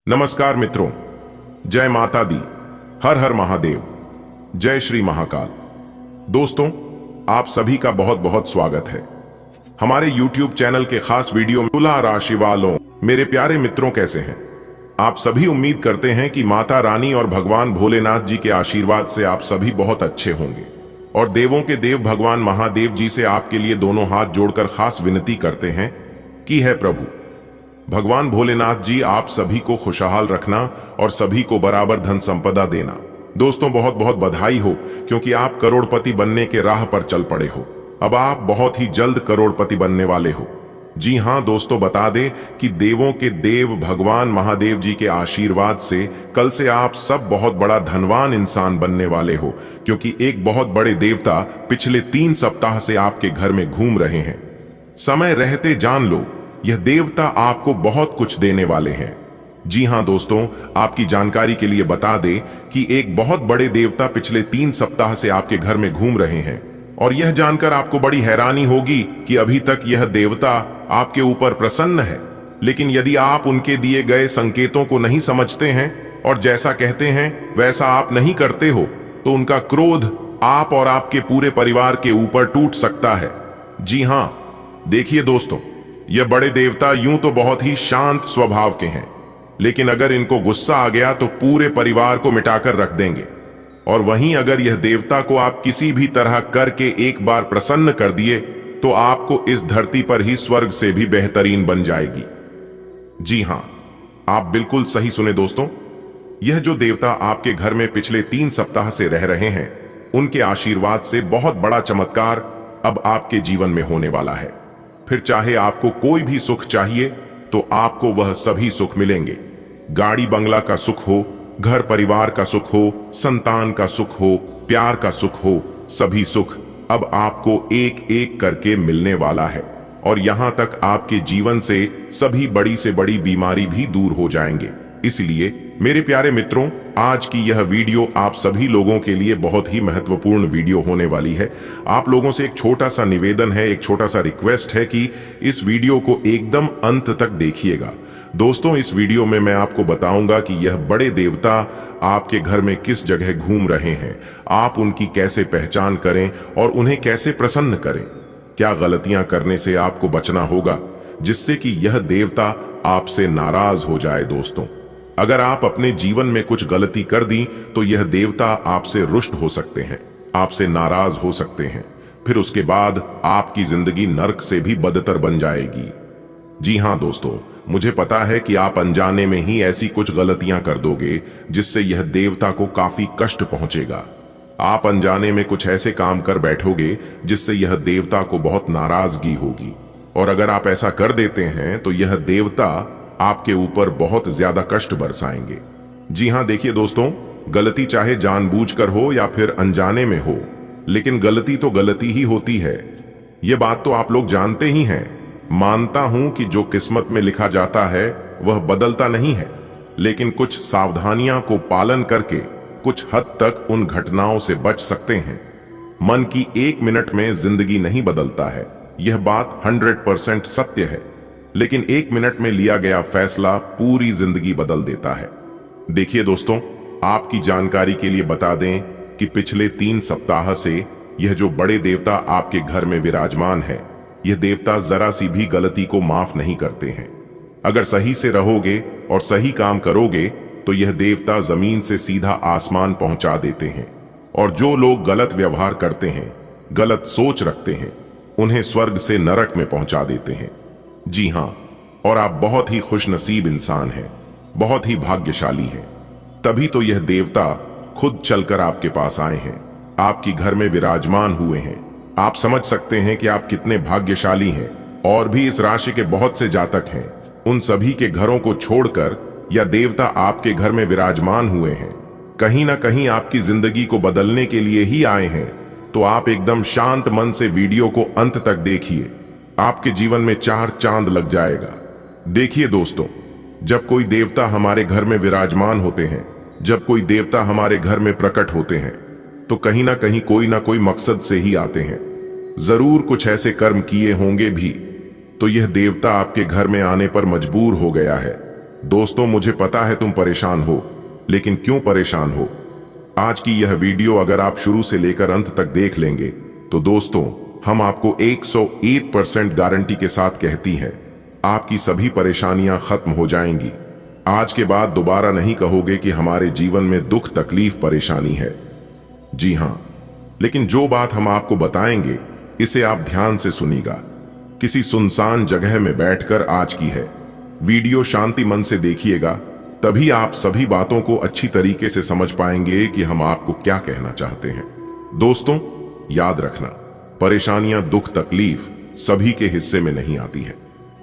नमस्कार मित्रों, जय माता दी, हर हर महादेव, जय श्री महाकाल। दोस्तों, आप सभी का बहुत बहुत स्वागत है हमारे YouTube चैनल के खास वीडियो में। तुला राशि वालों, मेरे प्यारे मित्रों, कैसे हैं आप सभी? उम्मीद करते हैं कि माता रानी और भगवान भोलेनाथ जी के आशीर्वाद से आप सभी बहुत अच्छे होंगे और देवों के देव भगवान महादेव जी से आपके लिए दोनों हाथ जोड़कर खास विनती करते हैं कि है प्रभु भगवान भोलेनाथ जी आप सभी को खुशहाल रखना और सभी को बराबर धन संपदा देना। दोस्तों, बहुत बहुत बधाई हो, क्योंकि आप करोड़पति बनने के राह पर चल पड़े हो। अब आप बहुत ही जल्द करोड़पति बनने वाले हो। जी हां दोस्तों, बता दें कि देवों के देव भगवान महादेव जी के आशीर्वाद से कल से आप सब बहुत बड़ा धनवान इंसान बनने वाले हो, क्योंकि एक बहुत बड़े देवता पिछले 3 सप्ताह से आपके घर में घूम रहे हैं। समय रहते जान लो, यह देवता आपको बहुत कुछ देने वाले हैं। जी हां दोस्तों, आपकी जानकारी के लिए बता दें कि एक बहुत बड़े देवता पिछले 3 सप्ताह से आपके घर में घूम रहे हैं और यह जानकर आपको बड़ी हैरानी होगी कि अभी तक यह देवता आपके ऊपर प्रसन्न है। लेकिन यदि आप उनके दिए गए संकेतों को नहीं समझते हैं और जैसा कहते हैं वैसा आप नहीं करते हो, तो उनका क्रोध आप और आपके पूरे परिवार के ऊपर टूट सकता है। जी हां, देखिए दोस्तों, यह बड़े देवता यूं तो बहुत ही शांत स्वभाव के हैं, लेकिन अगर इनको गुस्सा आ गया तो पूरे परिवार को मिटाकर रख देंगे। और वहीं अगर यह देवता को आप किसी भी तरह करके एक बार प्रसन्न कर दिए तो आपको इस धरती पर ही स्वर्ग से भी बेहतरीन बन जाएगी। जी हां, आप बिल्कुल सही सुने दोस्तों, यह जो देवता आपके घर में पिछले 3 सप्ताह से रह रहे हैं, उनके आशीर्वाद से बहुत बड़ा चमत्कार अब आपके जीवन में होने वाला है। फिर चाहे आपको कोई भी सुख चाहिए तो आपको वह सभी सुख मिलेंगे। गाड़ी बंगला का सुख हो, घर परिवार का सुख हो, संतान का सुख हो, प्यार का सुख हो, सभी सुख अब आपको एक एक करके मिलने वाला है। और यहां तक आपके जीवन से सभी बड़ी से बड़ी बीमारी भी दूर हो जाएंगे। इसलिए मेरे प्यारे मित्रों, आज की यह वीडियो आप सभी लोगों के लिए बहुत ही महत्वपूर्ण वीडियो होने वाली है। आप लोगों से एक छोटा सा निवेदन है, एक छोटा सा रिक्वेस्ट है कि इस वीडियो को एकदम अंत तक देखिएगा। दोस्तों, इस वीडियो में मैं आपको बताऊंगा कि यह बड़े देवता आपके घर में किस जगह घूम रहे हैं, आप उनकी कैसे पहचान करें और उन्हें कैसे प्रसन्न करें। क्या गलतियां करने से आपको बचना होगा जिससे कि यह देवता आपसे नाराज हो जाए। दोस्तों, अगर आप अपने जीवन में कुछ गलती कर दी तो यह देवता आपसे रुष्ट हो सकते हैं, आपसे नाराज हो सकते हैं। फिर उसके बाद आपकी जिंदगी नर्क से भी बदतर बन जाएगी। जी हां दोस्तों, मुझे पता है कि आप अनजाने में ही ऐसी कुछ गलतियां कर दोगे जिससे यह देवता को काफी कष्ट पहुंचेगा। आप अनजाने में कुछ ऐसे काम कर बैठोगे जिससे यह देवता को बहुत नाराजगी होगी। और अगर आप ऐसा कर देते हैं तो यह देवता आपके ऊपर बहुत ज्यादा कष्ट बरसाएंगे। जी हां, देखिए दोस्तों, गलती चाहे जानबूझकर हो या फिर अनजाने में हो, लेकिन गलती तो गलती ही होती है। यह बात तो आप लोग जानते ही हैं। मानता हूं कि जो किस्मत में लिखा जाता है वह बदलता नहीं है, लेकिन कुछ सावधानियां को पालन करके कुछ हद तक उन घटनाओं से बच सकते हैं। मन की 1 मिनट में जिंदगी नहीं बदलता है, यह बात 100% सत्य है, लेकिन 1 मिनट में लिया गया फैसला पूरी जिंदगी बदल देता है। देखिए दोस्तों, आपकी जानकारी के लिए बता दें कि पिछले 3 सप्ताह से यह जो बड़े देवता आपके घर में विराजमान है, यह देवता जरा सी भी गलती को माफ नहीं करते हैं। अगर सही से रहोगे और सही काम करोगे तो यह देवता जमीन से सीधा आसमान पहुंचा देते हैं। और जो लोग गलत व्यवहार करते हैं, गलत सोच रखते हैं, उन्हें स्वर्ग से नरक में पहुंचा देते हैं। जी हां, और आप बहुत ही खुशनसीब इंसान हैं, बहुत ही भाग्यशाली हैं। तभी तो यह देवता खुद चलकर आपके पास आए हैं, आपके घर में विराजमान हुए हैं। आप समझ सकते हैं कि आप कितने भाग्यशाली हैं। और भी इस राशि के बहुत से जातक हैं, उन सभी के घरों को छोड़कर यह देवता आपके घर में विराजमान हुए हैं। कहीं ना कहीं आपकी जिंदगी को बदलने के लिए ही आए हैं। तो आप एकदम शांत मन से वीडियो को अंत तक देखिए, आपके जीवन में 4 चांद लग जाएगा। देखिए दोस्तों, जब कोई देवता हमारे घर में विराजमान होते हैं, जब कोई देवता हमारे घर में प्रकट होते हैं, तो कहीं ना कोई मकसद से ही आते हैं। जरूर कुछ ऐसे कर्म किए होंगे भी, तो यह देवता आपके घर में आने पर मजबूर हो गया है। दोस्तों, मुझे पता है तुम परेशान हो, लेकिन क्यों परेशान हो? आज की यह वीडियो अगर आप शुरू से लेकर अंत तक देख लेंगे तो दोस्तों, हम आपको 101% गारंटी के साथ कहती हैं, आपकी सभी परेशानियां खत्म हो जाएंगी। आज के बाद दोबारा नहीं कहोगे कि हमारे जीवन में दुख, तकलीफ, परेशानी है। जी हां, लेकिन जो बात हम आपको बताएंगे इसे आप ध्यान से सुनिएगा। किसी सुनसान जगह में बैठकर आज की है वीडियो शांति मन से देखिएगा, तभी आप सभी बातों को अच्छी तरीके से समझ पाएंगे कि हम आपको क्या कहना चाहते हैं। दोस्तों, याद रखना, परेशानियां, दुख, तकलीफ सभी के हिस्से में नहीं आती है।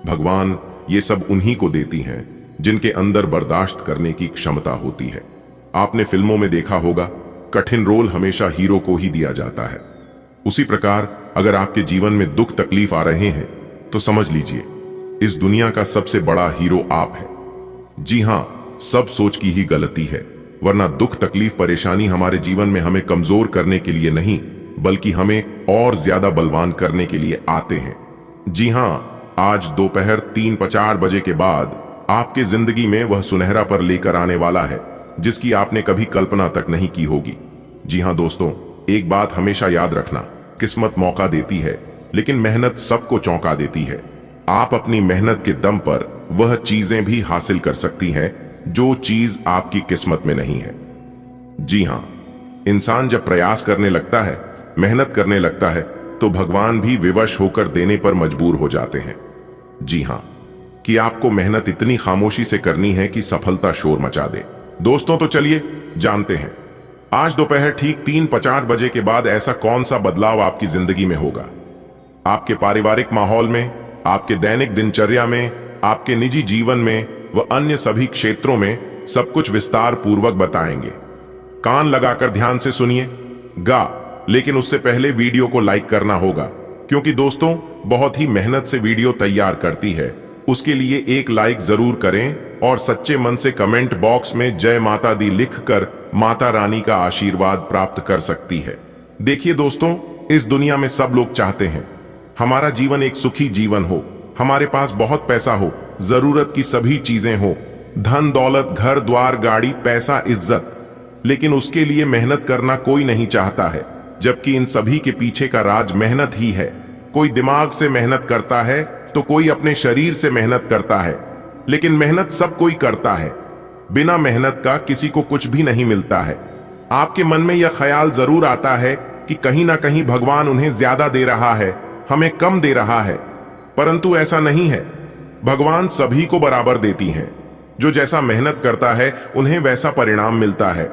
भगवान ये सब उन्हीं को देती हैं जिनके अंदर बर्दाश्त करने की क्षमता होती है। आपने फिल्मों में देखा होगा, कठिन रोल हमेशा हीरो को ही दिया जाता है। उसी प्रकार अगर आपके जीवन में दुख, तकलीफ आ रहे हैं तो समझ लीजिए इस दुनिया का सबसे बड़ा हीरो आप है। जी हां, सब सोच की ही गलती है, वरना दुख, तकलीफ, परेशानी हमारे जीवन में हमें कमजोर करने के लिए नहीं, बल्कि हमें और ज्यादा बलवान करने के लिए आते हैं। जी हां, आज दोपहर 3-4 बजे के बाद आपके जिंदगी में वह सुनहरा पल लेकर आने वाला है जिसकी आपने कभी कल्पना तक नहीं की होगी। जी हां दोस्तों, एक बात हमेशा याद रखना, किस्मत मौका देती है लेकिन मेहनत सबको चौंका देती है। आप अपनी मेहनत के दम पर वह चीजें भी हासिल कर सकती हैं जो चीज आपकी किस्मत में नहीं है। जी हां, इंसान जब प्रयास करने लगता है, मेहनत करने लगता है, तो भगवान भी विवश होकर देने पर मजबूर हो जाते हैं। जी हां, कि आपको मेहनत इतनी खामोशी से करनी है कि सफलता शोर मचा दे। दोस्तों, तो चलिए जानते हैं आज दोपहर ठीक 3-4 बजे के बाद ऐसा कौन सा बदलाव आपकी जिंदगी में होगा। आपके पारिवारिक माहौल में, आपके दैनिक दिनचर्या में, आपके निजी जीवन में व अन्य सभी क्षेत्रों में सब कुछ विस्तार पूर्वक बताएंगे। कान लगाकर ध्यान से सुनिएगा, लेकिन उससे पहले वीडियो को लाइक करना होगा, क्योंकि दोस्तों बहुत ही मेहनत से वीडियो तैयार करती है। उसके लिए एक लाइक जरूर करें और सच्चे मन से कमेंट बॉक्स में जय माता दी लिखकर माता रानी का आशीर्वाद प्राप्त कर सकती है। देखिए दोस्तों, इस दुनिया में सब लोग चाहते हैं हमारा जीवन एक सुखी जीवन हो, हमारे पास बहुत पैसा हो, जरूरत की सभी चीजें हो, धन दौलत, घर द्वार, गाड़ी, पैसा, इज्जत, लेकिन उसके लिए मेहनत करना कोई नहीं चाहता है, जबकि इन सभी के पीछे का राज मेहनत ही है। कोई दिमाग से मेहनत करता है तो कोई अपने शरीर से मेहनत करता है, लेकिन मेहनत सब कोई करता है। बिना मेहनत का किसी को कुछ भी नहीं मिलता है। आपके मन में यह ख्याल जरूर आता है कि कहीं ना कहीं भगवान उन्हें ज्यादा दे रहा है, हमें कम दे रहा है, परंतु ऐसा नहीं है। भगवान सभी को बराबर देती हैं। जो जैसा मेहनत करता है उन्हें वैसा परिणाम मिलता है।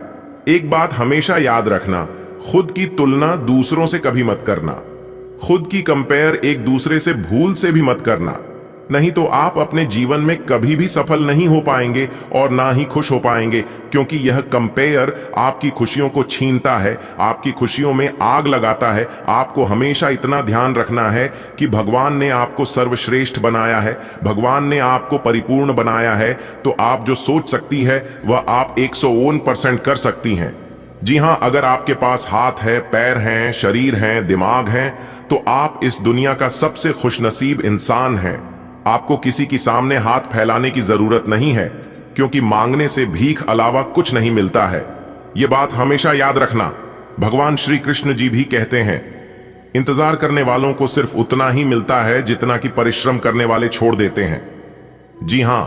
एक बात हमेशा याद रखना, खुद की तुलना दूसरों से कभी मत करना। खुद की कंपेयर एक दूसरे से भूल से भी मत करना, नहीं तो आप अपने जीवन में कभी भी सफल नहीं हो पाएंगे और ना ही खुश हो पाएंगे, क्योंकि यह कंपेयर आपकी खुशियों को छीनता है, आपकी खुशियों में आग लगाता है। आपको हमेशा इतना ध्यान रखना है कि भगवान ने आपको सर्वश्रेष्ठ बनाया है, भगवान ने आपको परिपूर्ण बनाया है, तो आप जो सोच सकती है वह आप 101% कर सकती हैं। जी हां, अगर आपके पास हाथ है, पैर हैं, शरीर हैं, दिमाग हैं, तो आप इस दुनिया का सबसे खुशनसीब इंसान हैं। आपको किसी के सामने हाथ फैलाने की जरूरत नहीं है, क्योंकि मांगने से भीख अलावा कुछ नहीं मिलता है। यह बात हमेशा याद रखना। भगवान श्री कृष्ण जी भी कहते हैं, इंतजार करने वालों को सिर्फ उतना ही मिलता है जितना कि परिश्रम करने वाले छोड़ देते हैं। जी हां,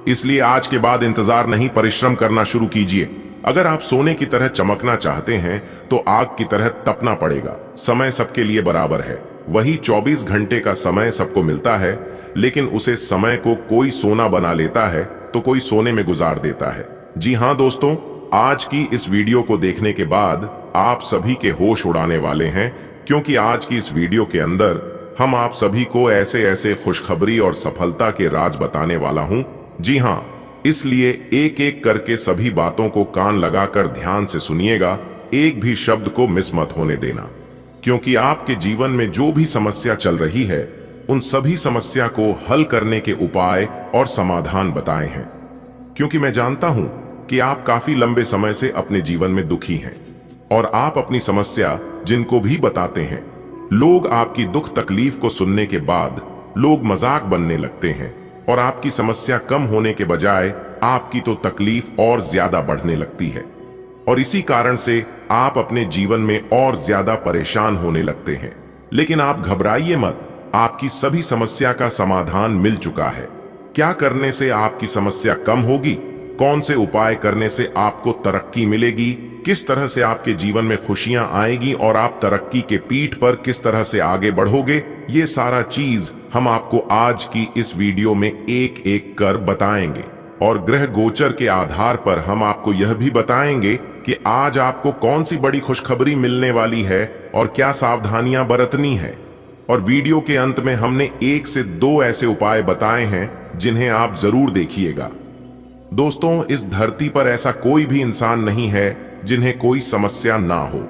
इसलिए आज के बाद इंतजार नहीं, परिश्रम करना शुरू कीजिए। अगर आप सोने की तरह चमकना चाहते हैं तो आग की तरह तपना पड़ेगा। समय सबके लिए बराबर है, वही 24 घंटे का समय सबको मिलता है, लेकिन उसे समय को कोई सोना बना लेता है तो कोई सोने में गुजार देता है। जी हां दोस्तों, आज की इस वीडियो को देखने के बाद आप सभी के होश उड़ाने वाले हैं, क्योंकि आज की इस वीडियो के अंदर हम आप सभी को ऐसे ऐसे खुशखबरी और सफलता के राज बताने वाला हूं। जी हां, इसलिए एक एक करके सभी बातों को कान लगाकर ध्यान से सुनिएगा, एक भी शब्द को मिस मत होने देना, क्योंकि आपके जीवन में जो भी समस्या चल रही है उन सभी समस्या को हल करने के उपाय और समाधान बताए हैं। क्योंकि मैं जानता हूं कि आप काफी लंबे समय से अपने जीवन में दुखी हैं और आप अपनी समस्या जिनको भी बताते हैं, लोग आपकी दुख तकलीफ को सुनने के बाद लोग मजाक बनने लगते हैं, और आपकी समस्या कम होने के बजाय आपकी तो तकलीफ और ज्यादा बढ़ने लगती है और इसी कारण से आप अपने जीवन में और ज्यादा परेशान होने लगते हैं। लेकिन आप घबराइए मत, आपकी सभी समस्या का समाधान मिल चुका है। क्या करने से आपकी समस्या कम होगी, कौन से उपाय करने से आपको तरक्की मिलेगी, किस तरह से आपके जीवन में खुशियां आएगी और आप तरक्की के पीठ पर किस तरह से आगे बढ़ोगे, ये सारा चीज हम आपको आज की इस वीडियो में एक एक कर बताएंगे। और ग्रह गोचर के आधार पर हम आपको यह भी बताएंगे कि आज आपको कौन सी बड़ी खुशखबरी मिलने वाली है और क्या सावधानियां बरतनी है। और वीडियो के अंत में हमने 1 से 2 ऐसे उपाय बताए हैं जिन्हें आप जरूर देखिएगा। दोस्तों, इस धरती पर ऐसा कोई भी इंसान नहीं है जिन्हें कोई समस्या ना हो।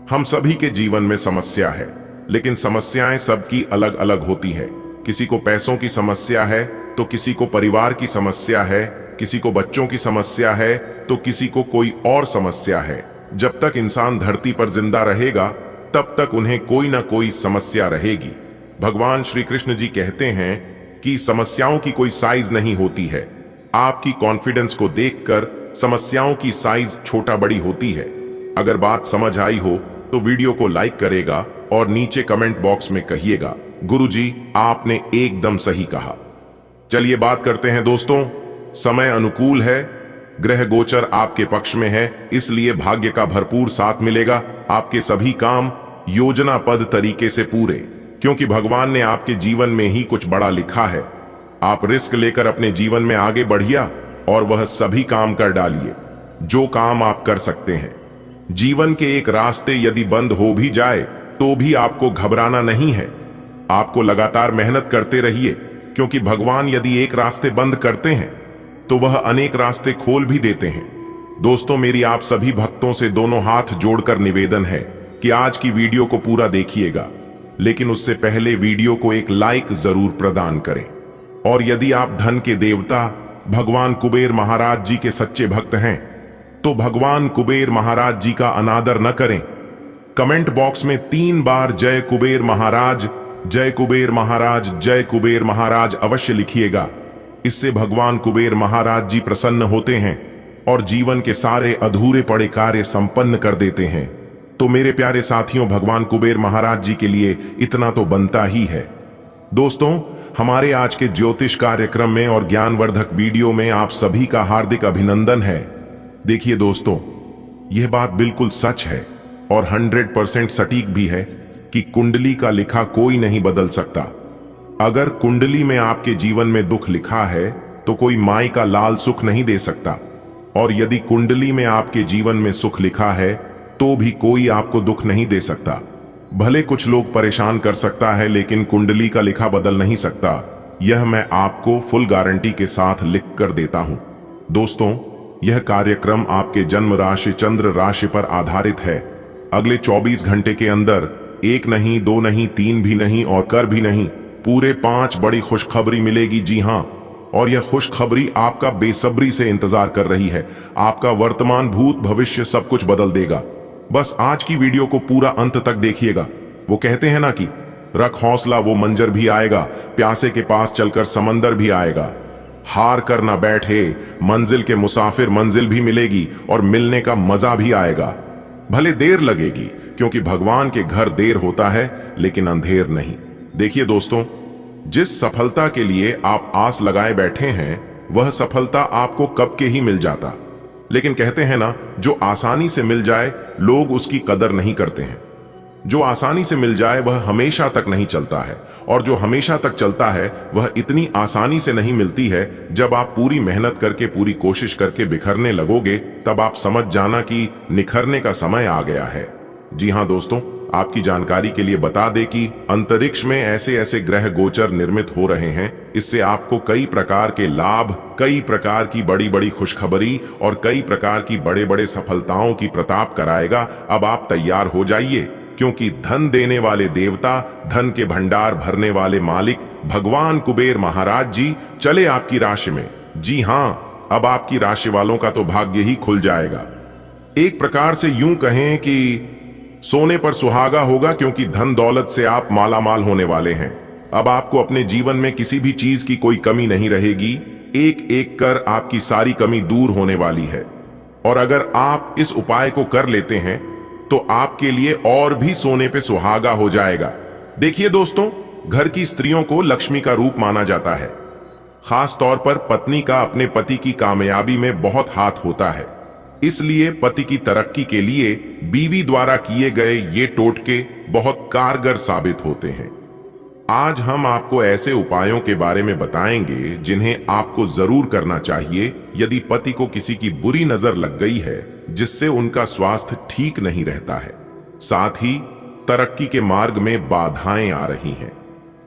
हम सभी के जीवन में समस्या है, लेकिन समस्याएं सबकी अलग अलग होती है। किसी को पैसों की समस्या है तो किसी को परिवार की समस्या है, किसी को बच्चों की समस्या है तो किसी को कोई और समस्या है। जब तक इंसान धरती पर जिंदा रहेगा तब तक उन्हें कोई ना कोई समस्या रहेगी। भगवान श्री कृष्ण जी कहते हैं कि समस्याओं की कोई साइज नहीं होती है। आपकी कॉन्फिडेंस को देखकर समस्याओं की साइज छोटा बड़ी होती है। अगर बात समझ आई हो तो वीडियो को लाइक करेगा और नीचे कमेंट बॉक्स में कहिएगा, गुरुजी आपने एकदम सही कहा। चलिए बात करते हैं दोस्तों। समय अनुकूल है, ग्रह गोचर आपके पक्ष में है, इसलिए भाग्य का भरपूर साथ मिलेगा। आपके सभी काम योजनाबद्ध तरीके से पूरे, क्योंकि भगवान ने आपके जीवन में ही कुछ बड़ा लिखा है। आप रिस्क लेकर अपने जीवन में आगे बढ़िया और वह सभी काम कर डालिए जो काम आप कर सकते हैं। जीवन के एक रास्ते यदि बंद हो भी जाए तो भी आपको घबराना नहीं है। आपको लगातार मेहनत करते रहिए, क्योंकि भगवान यदि एक रास्ते बंद करते हैं तो वह अनेक रास्ते खोल भी देते हैं। दोस्तों, मेरी आप सभी भक्तों से दोनों हाथ जोड़कर निवेदन है कि आज की वीडियो को पूरा देखिएगा, लेकिन उससे पहले वीडियो को एक लाइक जरूर प्रदान करें। और यदि आप धन के देवता भगवान कुबेर महाराज जी के सच्चे भक्त हैं तो भगवान कुबेर महाराज जी का अनादर न करें। कमेंट बॉक्स में 3 बार जय कुबेर महाराज, जय कुबेर महाराज, जय कुबेर महाराज अवश्य लिखिएगा। इससे भगवान कुबेर महाराज जी प्रसन्न होते हैं और जीवन के सारे अधूरे पड़े कार्य संपन्न कर देते हैं। तो मेरे प्यारे साथियों, भगवान कुबेर महाराज जी के लिए इतना तो बनता ही है। दोस्तों, हमारे आज के ज्योतिष कार्यक्रम में और ज्ञानवर्धक वीडियो में आप सभी का हार्दिक अभिनंदन है। देखिए दोस्तों, यह बात बिल्कुल सच है और 100% सटीक भी है कि कुंडली का लिखा कोई नहीं बदल सकता। अगर कुंडली में आपके जीवन में दुख लिखा है तो कोई माई का लाल सुख नहीं दे सकता, और यदि कुंडली में आपके जीवन में सुख लिखा है तो भी कोई आपको दुख नहीं दे सकता। भले कुछ लोग परेशान कर सकता है, लेकिन कुंडली का लिखा बदल नहीं सकता। यह मैं आपको फुल गारंटी के साथ लिख कर देता हूं। दोस्तों, यह कार्यक्रम आपके जन्म राशि चंद्र राशि पर आधारित है। अगले 24 घंटे के अंदर 1 नहीं, 2 नहीं, 3 भी नहीं और कर भी नहीं, पूरे 5 बड़ी खुशखबरी मिलेगी। जी हां, और यह खुशखबरी आपका बेसब्री से इंतजार कर रही है। आपका वर्तमान, भूत, भविष्य सब कुछ बदल देगा। बस आज की वीडियो को पूरा अंत तक देखिएगा। वो कहते हैं ना कि रख हौसला, वो मंजर भी आएगा, प्यासे के पास चलकर समंदर भी आएगा। हार कर ना बैठे, मंजिल के मुसाफिर, मंजिल भी मिलेगी और मिलने का मजा भी आएगा। भले देर लगेगी, क्योंकि भगवान के घर देर होता है लेकिन अंधेर नहीं। देखिए दोस्तों, जिस सफलता के लिए आप आस लगाए बैठे हैं वह सफलता आपको कब के ही मिल जाता। लेकिन कहते हैं ना, जो आसानी से मिल जाए लोग उसकी कदर नहीं करते हैं। जो आसानी से मिल जाए वह हमेशा तक नहीं चलता है, और जो हमेशा तक चलता है वह इतनी आसानी से नहीं मिलती है। जब आप पूरी मेहनत करके, पूरी कोशिश करके बिखरने लगोगे तब आप समझ जाना कि निखरने का समय आ गया है। जी हां दोस्तों, आपकी जानकारी के लिए बता दें कि अंतरिक्ष में ऐसे ऐसे ग्रह गोचर निर्मित हो रहे हैं, इससे आपको कई प्रकार के लाभ, कई प्रकार की बड़ी बड़ी खुशखबरी और कई प्रकार की बड़े बड़े सफलताओं की प्रताप कराएगा। अब आप तैयार हो जाइए, क्योंकि धन देने वाले देवता, धन के भंडार भरने वाले मालिक भगवान कुबेर महाराज जी चले आपकी राशि में। जी हां, अब आपकी राशि वालों का तो भाग्य ही खुल जाएगा। एक प्रकार से यूं कहें कि सोने पर सुहागा होगा, क्योंकि धन दौलत से आप माला माल होने वाले हैं। अब आपको अपने जीवन में किसी भी चीज की कोई कमी नहीं रहेगी। एक एक कर आपकी सारी कमी दूर होने वाली है। और अगर आप इस उपाय को कर लेते हैं तो आपके लिए और भी सोने पे सुहागा हो जाएगा। देखिए दोस्तों, घर की स्त्रियों को लक्ष्मी का रूप माना जाता है। खास तौर पर पत्नी का अपने पति की कामयाबी में बहुत हाथ होता है। इसलिए पति की तरक्की के लिए बीवी द्वारा किए गए ये टोटके बहुत कारगर साबित होते हैं। आज हम आपको ऐसे उपायों के बारे में बताएंगे जिन्हें आपको जरूर करना चाहिए यदि पति को किसी की बुरी नजर लग गई है, जिससे उनका स्वास्थ्य ठीक नहीं रहता है। साथ ही तरक्की के मार्ग में बाधाएं आ रही हैं।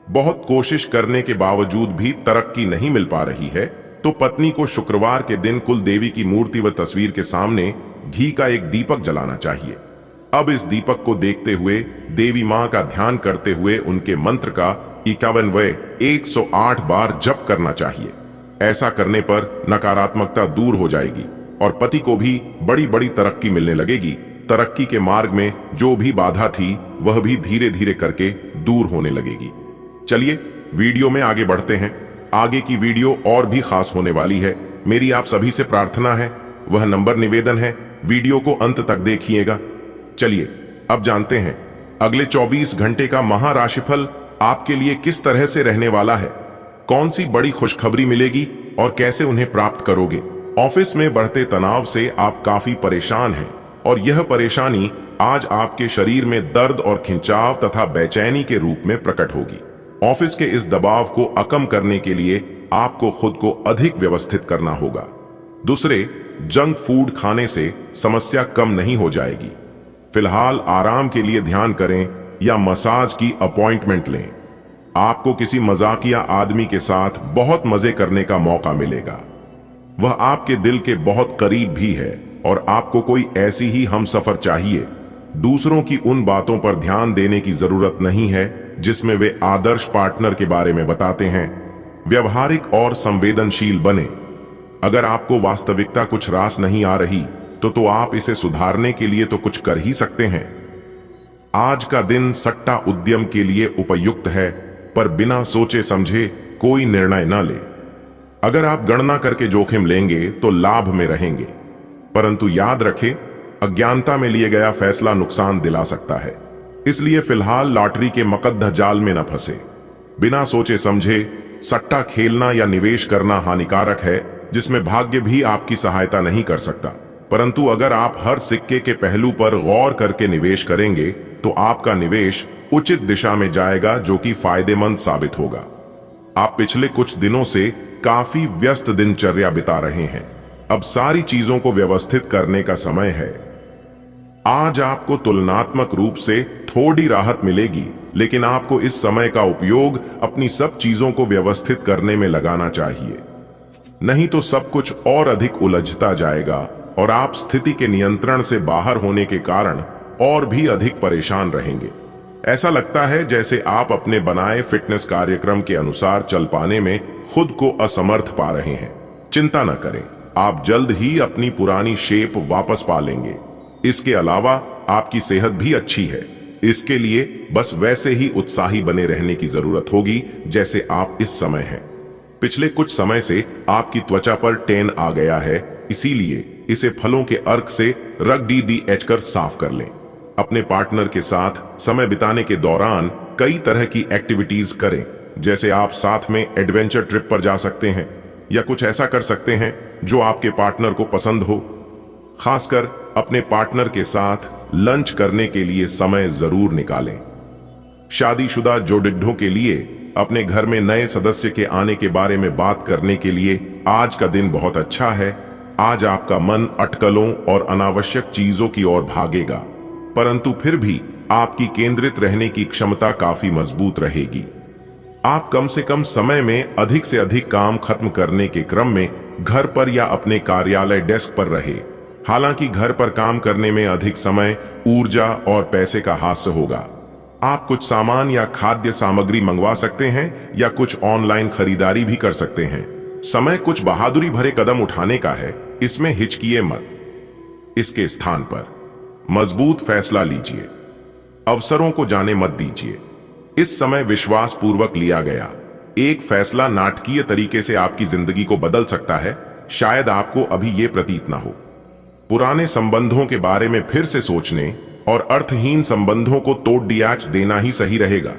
बहुत कोशिश करने के बावजूद भी तरक्की नहीं मिल पा रही है, तो पत्नी को शुक्रवार के दिन कुल देवी की मूर्ति व तस्वीर के सामने घी का एक दीपक जलाना चाहिए। अब इस दीपक को देखते हुए देवी मां का ध्यान करते हुए उनके मंत्र का 51 बार जप करना चाहिए। ऐसा करने पर नकारात्मकता दूर हो जाएगी और पति को भी बड़ी बड़ी तरक्की मिलने लगेगी। तरक्की के मार्ग में जो भी बाधा थी वह भी धीरे धीरे करके दूर होने लगेगी। चलिए वीडियो में आगे बढ़ते हैं। आगे की वीडियो और भी खास होने वाली है। मेरी आप सभी से प्रार्थना है, वह नंबर निवेदन है, वीडियो को अंत तक देखिएगा। चलिए अब जानते हैं अगले 24 घंटे का महाराशिफल आपके लिए किस तरह से रहने वाला है। कौन सी बड़ी खुशखबरी मिलेगी और कैसे उन्हें प्राप्त करोगे। ऑफिस में बढ़ते तनाव से आप काफी परेशान हैं और यह परेशानी आज आपके शरीर में दर्द और खिंचाव तथा बेचैनी के रूप में प्रकट होगी। ऑफिस के इस दबाव को कम करने के लिए आपको खुद को अधिक व्यवस्थित करना होगा। दूसरे, जंक फूड खाने से समस्या कम नहीं हो जाएगी। फिलहाल आराम के लिए ध्यान करें या मसाज की अपॉइंटमेंट लें। आपको किसी मजाकिया आदमी के साथ बहुत मजे करने का मौका मिलेगा। वह आपके दिल के बहुत करीब भी है और आपको कोई ऐसी ही हमसफर चाहिए। दूसरों की उन बातों पर ध्यान देने की जरूरत नहीं है जिसमें वे आदर्श पार्टनर के बारे में बताते हैं। व्यवहारिक और संवेदनशील बने। अगर आपको वास्तविकता कुछ रास नहीं आ रही तो आप इसे सुधारने के लिए तो कुछ कर ही सकते हैं। आज का दिन सट्टा उद्यम के लिए उपयुक्त है, पर बिना सोचे समझे कोई निर्णय न ले। अगर आप गणना करके जोखिम लेंगे तो लाभ में रहेंगे, परंतु याद रखें, अज्ञानता में लिए गया फैसला नुकसान दिला सकता है। इसलिए फिलहाल लॉटरी के मकद्दह जाल में न फंसे। बिना सोचे समझे सट्टा खेलना या निवेश करना हानिकारक है, जिसमें भाग्य भी आपकी सहायता नहीं कर सकता। परंतु अगर आप हर सिक्के के पहलू पर गौर करके निवेश करेंगे तो आपका निवेश उचित दिशा में जाएगा, जो कि फायदेमंद साबित होगा। आप पिछले कुछ दिनों से काफी व्यस्त दिनचर्या बिता रहे हैं। अब सारी चीजों को व्यवस्थित करने का समय है। आज आपको तुलनात्मक रूप से थोड़ी राहत मिलेगी, लेकिन आपको इस समय का उपयोग अपनी सब चीजों को व्यवस्थित करने में लगाना चाहिए। नहीं तो सब कुछ और अधिक उलझता जाएगा और आप स्थिति के नियंत्रण से बाहर होने के कारण और भी अधिक परेशान रहेंगे। ऐसा लगता है जैसे आप अपने बनाए फिटनेस कार्यक्रम के अनुसार चल पाने में खुद को असमर्थ पा रहे हैं। चिंता न करें, आप जल्द ही अपनी पुरानी शेप वापस पा लेंगे। इसके अलावा आपकी सेहत भी अच्छी है। इसके लिए बस वैसे ही उत्साही बने रहने की जरूरत होगी जैसे आप इस समय हैं। पिछले कुछ समय से आपकी त्वचा पर टैन आ गया है, इसीलिए इसे फलों के अर्क से रग DDH कर साफ कर लें। अपने पार्टनर के साथ समय बिताने के दौरान कई तरह की एक्टिविटीज करें, जैसे आप साथ में एडवेंचर ट्रिप पर जा सकते हैं या कुछ ऐसा कर सकते हैं जो आपके पार्टनर को पसंद हो। खासकर अपने पार्टनर के साथ लंच करने के लिए समय जरूर निकालें। शादीशुदा जोडिड्ढों के लिए अपने घर में नए सदस्य के आने के बारे में बात करने के लिए आज का दिन बहुत अच्छा है। आज आपका मन अटकलों और अनावश्यक चीजों की ओर भागेगा, परंतु फिर भी आपकी केंद्रित रहने की क्षमता काफी मजबूत रहेगी। आप कम से कम समय में अधिक से अधिक काम खत्म करने के क्रम में घर पर या अपने कार्यालय डेस्क पर रहे। हालांकि घर पर काम करने में अधिक समय, ऊर्जा और पैसे का हास्य होगा। आप कुछ सामान या खाद्य सामग्री मंगवा सकते हैं या कुछ ऑनलाइन खरीदारी भी कर सकते हैं। समय कुछ बहादुरी भरे कदम उठाने का है, इसमें हिचकिए मत। इसके स्थान पर मजबूत फैसला लीजिए। अवसरों को जाने मत दीजिए। इस समय विश्वास पूर्वक लिया गया एक फैसला नाटकीय तरीके से आपकी जिंदगी को बदल सकता है। शायद आपको अभी यह प्रतीत ना हो। पुराने संबंधों के बारे में फिर से सोचने और अर्थहीन संबंधों को तोड़ डियाच देना ही सही रहेगा।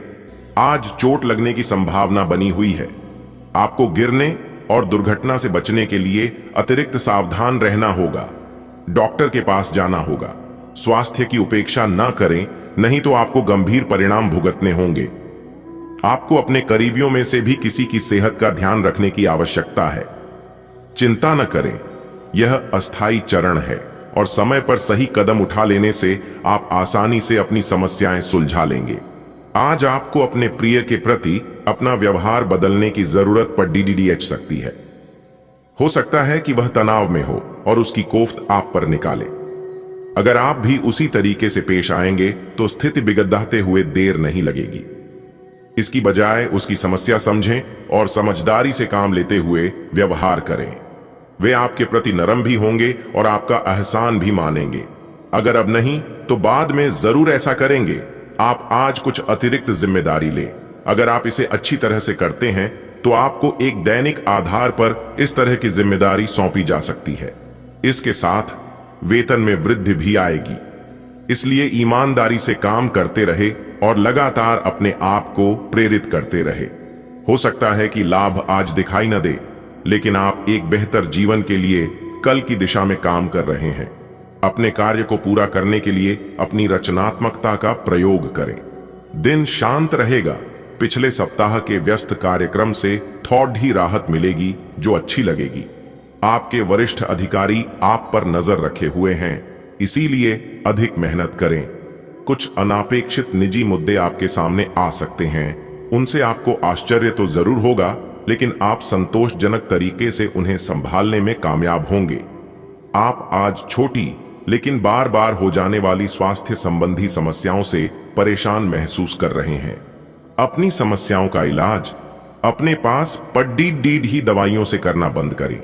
आज चोट लगने की संभावना बनी हुई है। आपको गिरने और दुर्घटना से बचने के लिए अतिरिक्त सावधान रहना होगा। डॉक्टर के पास जाना होगा। स्वास्थ्य की उपेक्षा न करें, नहीं तो आपको गंभीर परिणाम भुगतने होंगे। आपको अपने करीबियों में से भी किसी की सेहत का ध्यान रखने की आवश्यकता है। चिंता न करें, यह अस्थायी चरण है और समय पर सही कदम उठा लेने से आप आसानी से अपनी समस्याएं सुलझा लेंगे। आज आपको अपने प्रिय के प्रति अपना व्यवहार बदलने की जरूरत पड़ DDDH सकती है। हो सकता है कि वह तनाव में हो और उसकी कोफ्त आप पर निकाले। अगर आप भी उसी तरीके से पेश आएंगे तो स्थिति बिगड़ते हुए देर नहीं लगेगी। इसकी बजाय उसकी समस्या समझें और समझदारी से काम लेते हुए व्यवहार करें। वे आपके प्रति नरम भी होंगे और आपका एहसान भी मानेंगे। अगर अब नहीं तो बाद में जरूर ऐसा करेंगे। आप आज कुछ अतिरिक्त जिम्मेदारी लें। अगर आप इसे अच्छी तरह से करते हैं तो आपको एक दैनिक आधार पर इस तरह की जिम्मेदारी सौंपी जा सकती है। इसके साथ वेतन में वृद्धि भी आएगी। इसलिए ईमानदारी से काम करते रहे और लगातार अपने आप को प्रेरित करते रहे। हो सकता है कि लाभ आज दिखाई न दे, लेकिन आप एक बेहतर जीवन के लिए कल की दिशा में काम कर रहे हैं। अपने कार्य को पूरा करने के लिए अपनी रचनात्मकता का प्रयोग करें। दिन शांत रहेगा। पिछले सप्ताह के व्यस्त कार्यक्रम से थोड़ी राहत मिलेगी जो अच्छी लगेगी। आपके वरिष्ठ अधिकारी आप पर नजर रखे हुए हैं, इसीलिए अधिक मेहनत करें। कुछ अनापेक्षित निजी मुद्दे आपके सामने आ सकते हैं। उनसे आपको आश्चर्य तो जरूर होगा, लेकिन आप संतोषजनक तरीके से उन्हें संभालने में कामयाब होंगे। आप आज छोटी लेकिन बार बार हो जाने वाली स्वास्थ्य संबंधी समस्याओं से परेशान महसूस कर रहे हैं। अपनी समस्याओं का इलाज अपने पास पड्डी डीड ही दवाइयों से करना बंद करें,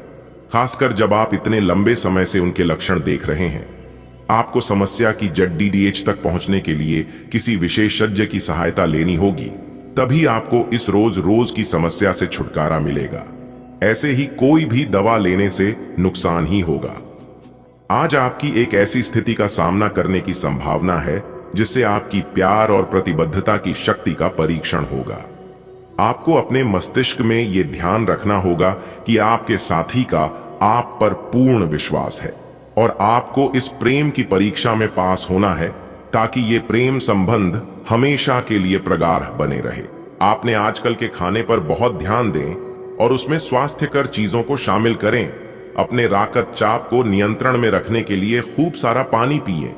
खासकर जब आप इतने लंबे समय से उनके लक्षण देख रहे हैं। आपको समस्या की जड़ DDH तक पहुंचने के लिए किसी विशेषज्ञ की सहायता लेनी होगी, तभी आपको इस रोज रोज की समस्या से छुटकारा मिलेगा। ऐसे ही कोई भी दवा लेने से नुकसान ही होगा। आज आपकी एक ऐसी स्थिति का सामना करने की संभावना है जिससे आपकी प्यार और प्रतिबद्धता की शक्ति का परीक्षण होगा। आपको अपने मस्तिष्क में यह ध्यान रखना होगा कि आपके साथी का आप पर पूर्ण विश्वास है और आपको इस प्रेम की परीक्षा में पास होना है ताकि ये प्रेम संबंध हमेशा के लिए प्रगाढ़ बने रहे। आपने आजकल के खाने पर बहुत ध्यान दें और उसमें स्वास्थ्यकर चीजों को शामिल करें। अपने रक्त चाप को नियंत्रण में रखने के लिए खूब सारा पानी पिएं।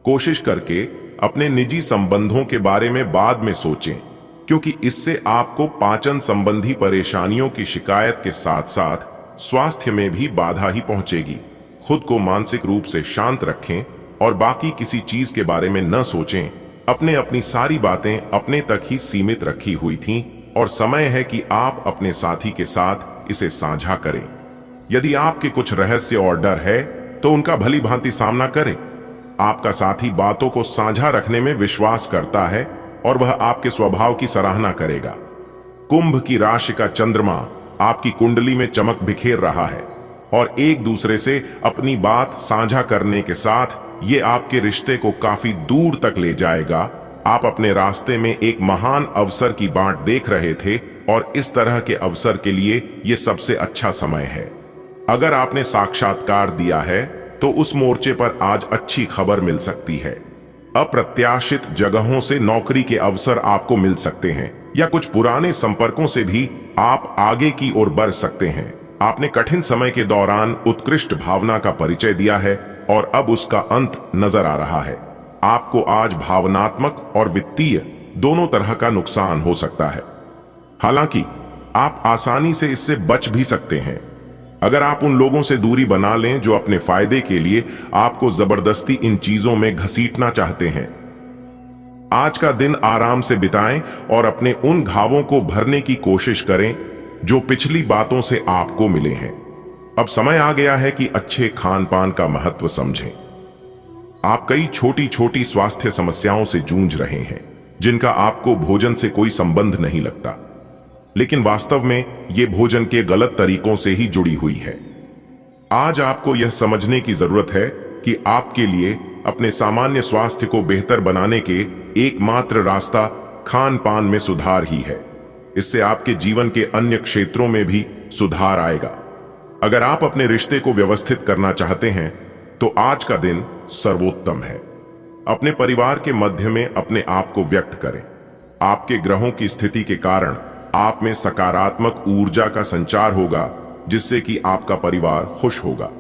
कोशिश करके अपने निजी संबंधों के बारे में बाद में सोचें, क्योंकि इससे आपको पाचन संबंधी परेशानियों की शिकायत के साथ साथ स्वास्थ्य में भी बाधा ही पहुंचेगी। खुद को मानसिक रूप से शांत रखें और बाकी किसी चीज के बारे में न सोचें। अपनी सारी बातें अपने तक ही सीमित रखी हुई थीं और समय है कि आप अपने साथी के साथ इसे साझा करें। यदि आपके कुछ रहस्य और डर है तो उनका भली भांति सामना करें। आपका साथी बातों को साझा रखने में विश्वास करता है और वह आपके स्वभाव की सराहना करेगा। कुंभ की राशि का चंद्रमा आपकी कुंडली में चमक बिखेर रहा है और एक दूसरे से अपनी बात साझा करने के साथ ये आपके रिश्ते को काफी दूर तक ले जाएगा। आप अपने रास्ते में एक महान अवसर की बाट देख रहे थे और इस तरह के अवसर के लिए ये सबसे अच्छा समय है। अगर आपने साक्षात्कार दिया है तो उस मोर्चे पर आज अच्छी खबर मिल सकती है। अप्रत्याशित जगहों से नौकरी के अवसर आपको मिल सकते हैं या कुछ पुराने संपर्कों से भी आप आगे की ओर बढ़ सकते हैं। आपने कठिन समय के दौरान उत्कृष्ट भावना का परिचय दिया है और अब उसका अंत नजर आ रहा है। आपको आज भावनात्मक और वित्तीय दोनों तरह का नुकसान हो सकता है। हालांकि आप आसानी से इससे बच भी सकते हैं अगर आप उन लोगों से दूरी बना लें जो अपने फायदे के लिए आपको जबरदस्ती इन चीजों में घसीटना चाहते हैं। आज का दिन आराम से बिताएं और अपने उन घावों को भरने की कोशिश करें जो पिछली बातों से आपको मिले हैं। अब समय आ गया है कि अच्छे खान पान का महत्व समझें। आप कई छोटी छोटी स्वास्थ्य समस्याओं से जूझ रहे हैं। जिनका आपको भोजन से कोई संबंध नहीं लगता, लेकिन वास्तव में ये भोजन के गलत तरीकों से ही जुड़ी हुई है। आज आपको यह समझने की जरूरत है कि आपके लिए अपने सामान्य स्वास्थ्य को बेहतर बनाने के एकमात्र रास्ता खान पान में सुधार ही है। इससे आपके जीवन के अन्य क्षेत्रों में भी सुधार आएगा। अगर आप अपने रिश्ते को व्यवस्थित करना चाहते हैं तो आज का दिन सर्वोत्तम है। अपने परिवार के मध्य में अपने आप को व्यक्त करें। आपके ग्रहों की स्थिति के कारण आप में सकारात्मक ऊर्जा का संचार होगा, जिससे कि आपका परिवार खुश होगा।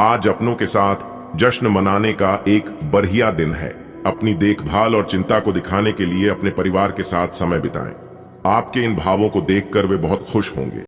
आज अपनों के साथ जश्न मनाने का एक बढ़िया दिन है। अपनी देखभाल और चिंता को दिखाने के लिए अपने परिवार के साथ समय बिताएं। आपके इन भावों को देखकर वे बहुत खुश होंगे।